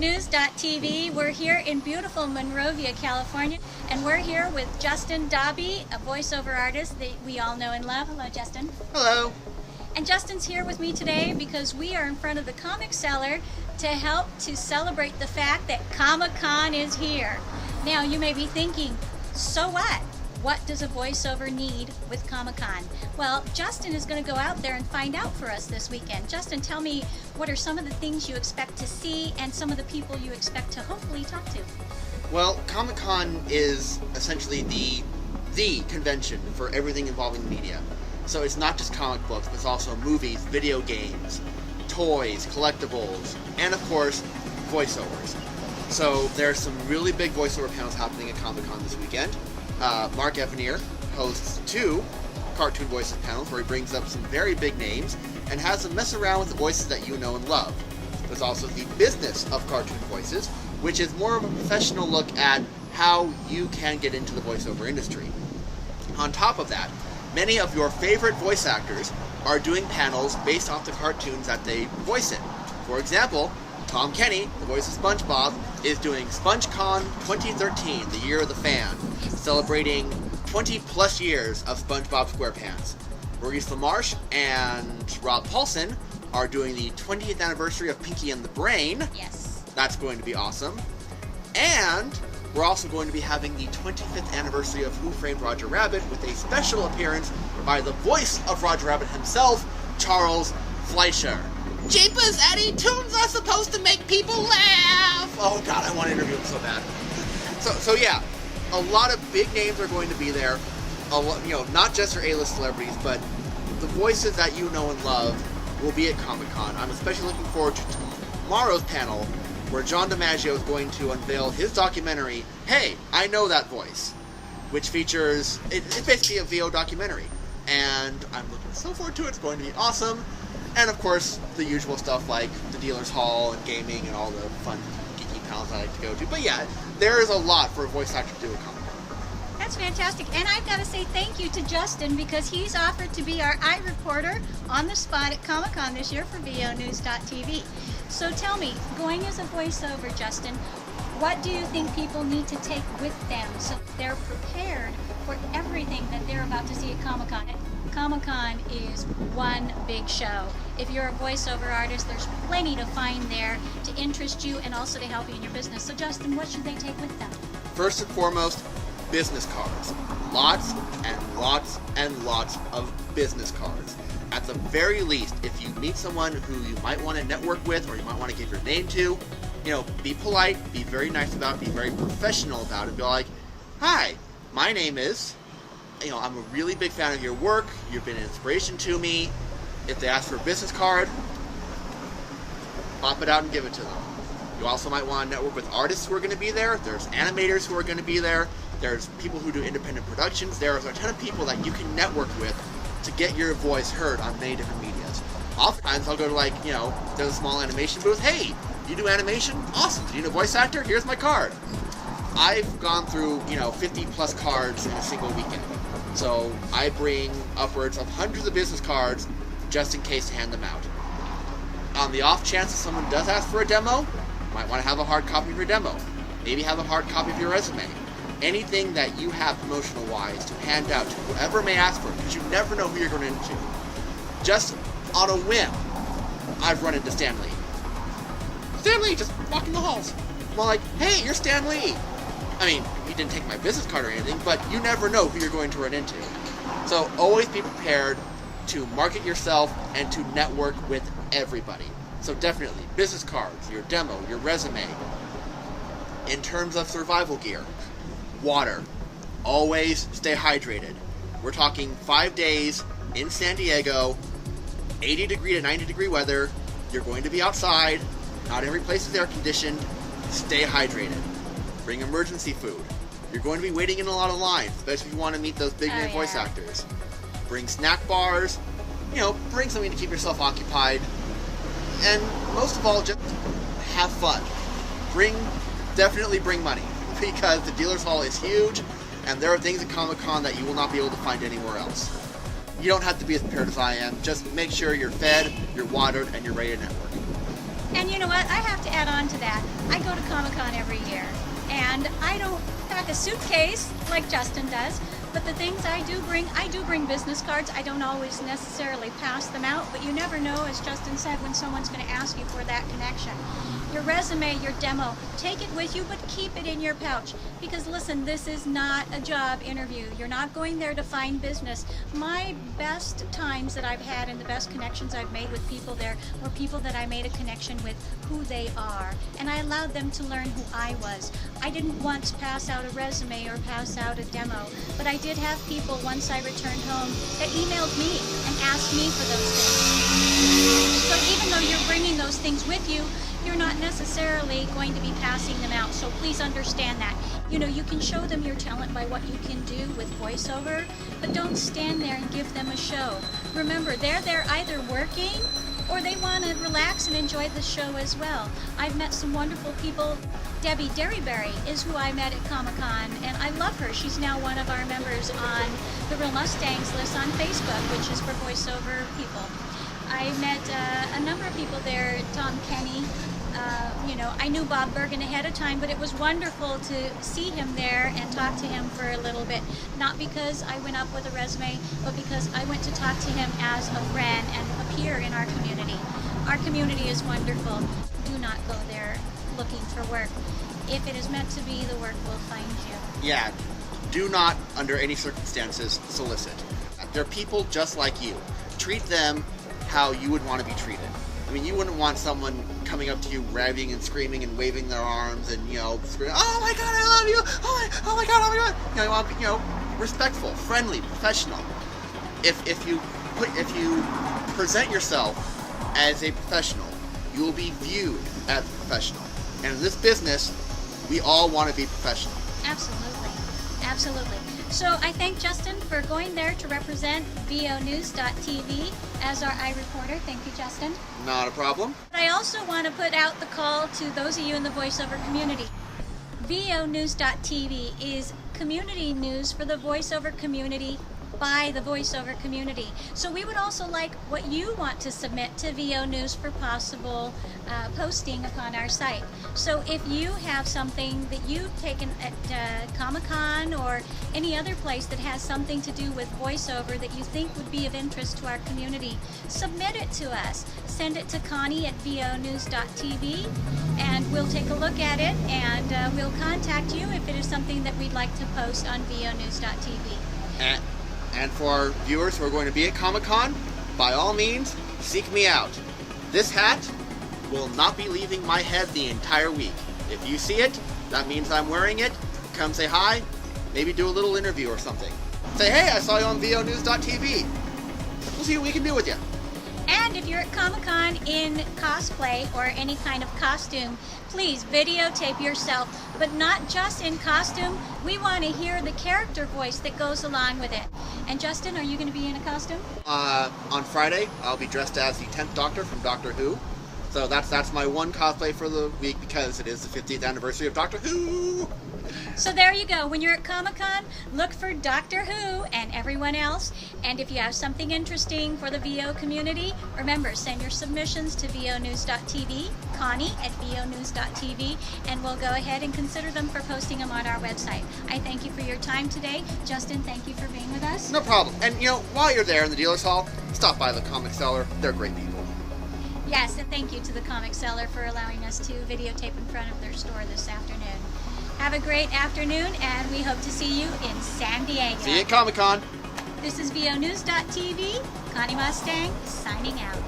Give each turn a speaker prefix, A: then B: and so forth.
A: VOnews.tv. We're here in beautiful Monrovia, California, and we're here with Justin Daube, a voiceover artist that we all know and love. Hello, Justin.
B: Hello.
A: And Justin's here with me today because we are in front of the comic cellar to help to celebrate the fact that ComicCon is here. Now, you may be thinking, so what? What does a voiceover need with ComicCon? Well, Justin is going to go out there and find out for us this weekend. Justin, tell me, what are some of the things you expect to see and some of the people you expect to hopefully talk to?
B: Well, Comic-Con is essentially the convention for everything involving media. So it's not just comic books, but it's also movies, video games, toys, collectibles, and of course, voiceovers. So there's some really big voiceover panels happening at Comic-Con this weekend. Mark Evanier hosts 2 cartoon voices panels where he brings up some very big names and has them mess around with the voices that you know and love. There's also the business of cartoon voices, which is more of a professional look at how you can get into the voiceover industry. On top of that, many of your favorite voice actors are doing panels based off the cartoons that they voice in. For example, Tom Kenny, the voice of SpongeBob, is doing SpongeCon 2013, the year of the fan, celebrating 20 plus years of SpongeBob SquarePants. Maurice LaMarche and Rob Paulson are doing the 20th anniversary of Pinky and the Brain.
A: Yes.
B: That's going to be awesome. And we're also going to be having the 25th anniversary of Who Framed Roger Rabbit with a special appearance by the voice of Roger Rabbit himself, Charles Fleischer. Jeepers, Eddie, tunes are supposed to make people laugh! Oh god, I want to interview him so bad. So yeah, a lot of big names are going to be there. Not just your A-list celebrities, but the voices that you know and love will be at Comic-Con. I'm especially looking forward to tomorrow's panel, where John DiMaggio is going to unveil his documentary, Hey, I Know That Voice, which features, it's basically a VO documentary. And I'm looking so forward to it. It's going to be awesome. And of course, the usual stuff like the dealer's hall and gaming and all the fun, geeky panels I like to go to. But yeah, there is a lot for a voice actor to do at Comic-Con.
A: That's fantastic. And I've got to say thank you to Justin because he's offered to be our iReporter on the spot at Comic-Con this year for VOnews.tv. So tell me, going as a voiceover, Justin, what do you think people need to take with them so they're prepared for everything that they're about to see at Comic-Con? Comic-Con is one big show. If you're a voiceover artist, there's plenty to find there to interest you and also to help you in your business. So Justin, what should they take with them?
B: First and foremost, business cards. Lots and lots and lots of business cards. At the very least, if you meet someone who you might want to network with or you might want to give your name to, be polite, be very nice about it, be very professional about it. Be like, hi, my name is, I'm a really big fan of your work. You've been an inspiration to me. If they ask for a business card, pop it out and give it to them. You also might want to network with artists who are going to be there. There's animators who are going to be there. There's people who do independent productions. There's a ton of people that you can network with to get your voice heard on many different medias. Oftentimes I'll go to there's a small animation booth. Hey, you do animation? Awesome. Do you need a voice actor? Here's my card. I've gone through, 50 plus cards in a single weekend. So I bring upwards of hundreds of business cards just in case to hand them out. On the off chance that someone does ask for a demo, you might want to have a hard copy of your demo. Maybe have a hard copy of your resume. Anything that you have promotional-wise to hand out to whoever may ask for it, because you never know who you're going into. Just on a whim, I've run into Stan Lee. Stan Lee, just walking the halls. I'm like, hey, you're Stan Lee. I mean, he didn't take my business card or anything, but you never know who you're going to run into. So always be prepared to market yourself and to network with everybody. So definitely, business cards, your demo, your resume. In terms of survival gear, water. Always stay hydrated. We're talking 5 days in San Diego, 80 degree to 90 degree weather. You're going to be outside. Not every place is air conditioned. Stay hydrated. Bring emergency food. You're going to be waiting in a lot of lines, especially if you want to meet those big name voice actors. Bring snack bars. Bring something to keep yourself occupied. And most of all, just have fun. Definitely bring money, because the dealer's hall is huge, and there are things at Comic-Con that you will not be able to find anywhere else. You don't have to be as prepared as I am. Just make sure you're fed, you're watered, and you're ready to network.
A: And you know what? I have to add on to that. I go to ComicCon every year, and I don't pack a suitcase like Justin does, but the things I do bring business cards. I don't always necessarily pass them out, but you never know, as Justin said, when someone's going to ask you for that connection. Your resume, your demo, take it with you, but keep it in your pouch. Because listen, this is not a job interview. You're not going there to find business. My best times that I've had and the best connections I've made with people there were people that I made a connection with who they are. And I allowed them to learn who I was. I didn't once pass out a resume or pass out a demo, but I did have people once I returned home that emailed me and asked me for those things. So even though you're bringing those things with you, you're not necessarily going to be passing them out. So please understand that. You know, you can show them your talent by what you can do with voiceover, but don't stand there and give them a show. Remember, they're there either working or they want to relax and enjoy the show as well. I've met some wonderful people. Debbie Derryberry is who I met at Comic-Con, and I love her. She's now one of our members on the Real Mustangs list on Facebook, which is for voiceover people. I met a number of people there, Tom Kenny. You know, I knew Bob Bergen ahead of time, but it was wonderful to see him there and talk to him for a little bit. Not because I went up with a resume, but because I went to talk to him as a friend and a peer in our community. Our community is wonderful. Do not go there looking for work. If it is meant to be, the work will find you.
B: Yeah, do not, under any circumstances, solicit. They're people just like you. Treat them how you would want to be treated. I mean, you wouldn't want someone coming up to you raving and screaming and waving their arms and, you know, screaming, "Oh my God, I love you! Oh my God, oh my God!" You know, you want to be, you know, respectful, friendly, professional. If you present yourself as a professional, you will be viewed as a professional. And in this business, we all want to be professional.
A: Absolutely, absolutely. So I thank Justin for going there to represent VOnews.tv as our iReporter. Thank you, Justin.
B: Not a problem.
A: But I also want to put out the call to those of you in the voiceover community. VOnews.tv is community news for the voiceover community by the voiceover community. So we would also like what you want to submit to VO News for possible posting upon our site. So if you have something that you've taken at Comic-Con or any other place that has something to do with voiceover that you think would be of interest to our community, submit it to us. Send it to Connie at vonews.tv and we'll take a look at it and we'll contact you if it is something that we'd like to post on vonews.tv.
B: And for our viewers who are going to be at Comic-Con, by all means, seek me out. This hat will not be leaving my head the entire week. If you see it, that means I'm wearing it. Come say hi, maybe do a little interview or something. Say, hey, I saw you on VOnews.tv. We'll see what we can do with you.
A: And if you're at Comic-Con in cosplay or any kind of costume, please videotape yourself, but not just in costume. We want to hear the character voice that goes along with it. And Justin, are you going to be in a costume?
B: On Friday, I'll be dressed as the 10th Doctor from Doctor Who. So that's my one cosplay for the week because it is the 50th anniversary of Doctor Who.
A: So there you go. When you're at Comic-Con, look for Doctor Who and everyone else. And if you have something interesting for the VO community, remember, send your submissions to vonews.tv, Connie at vonews.tv, and we'll go ahead and consider them for posting them on our website. I thank you for your time today. Justin, thank you for being with us.
B: No problem. And, you know, while you're there in the dealer's hall, stop by the Comic Cellar. They're great people.
A: Yes, and thank you to the Comic Cellar for allowing us to videotape in front of their store this afternoon. Have a great afternoon, and we hope to see you in San Diego.
B: See you at Comic-Con.
A: This is VOnews.tv, Connie Mustang, signing out.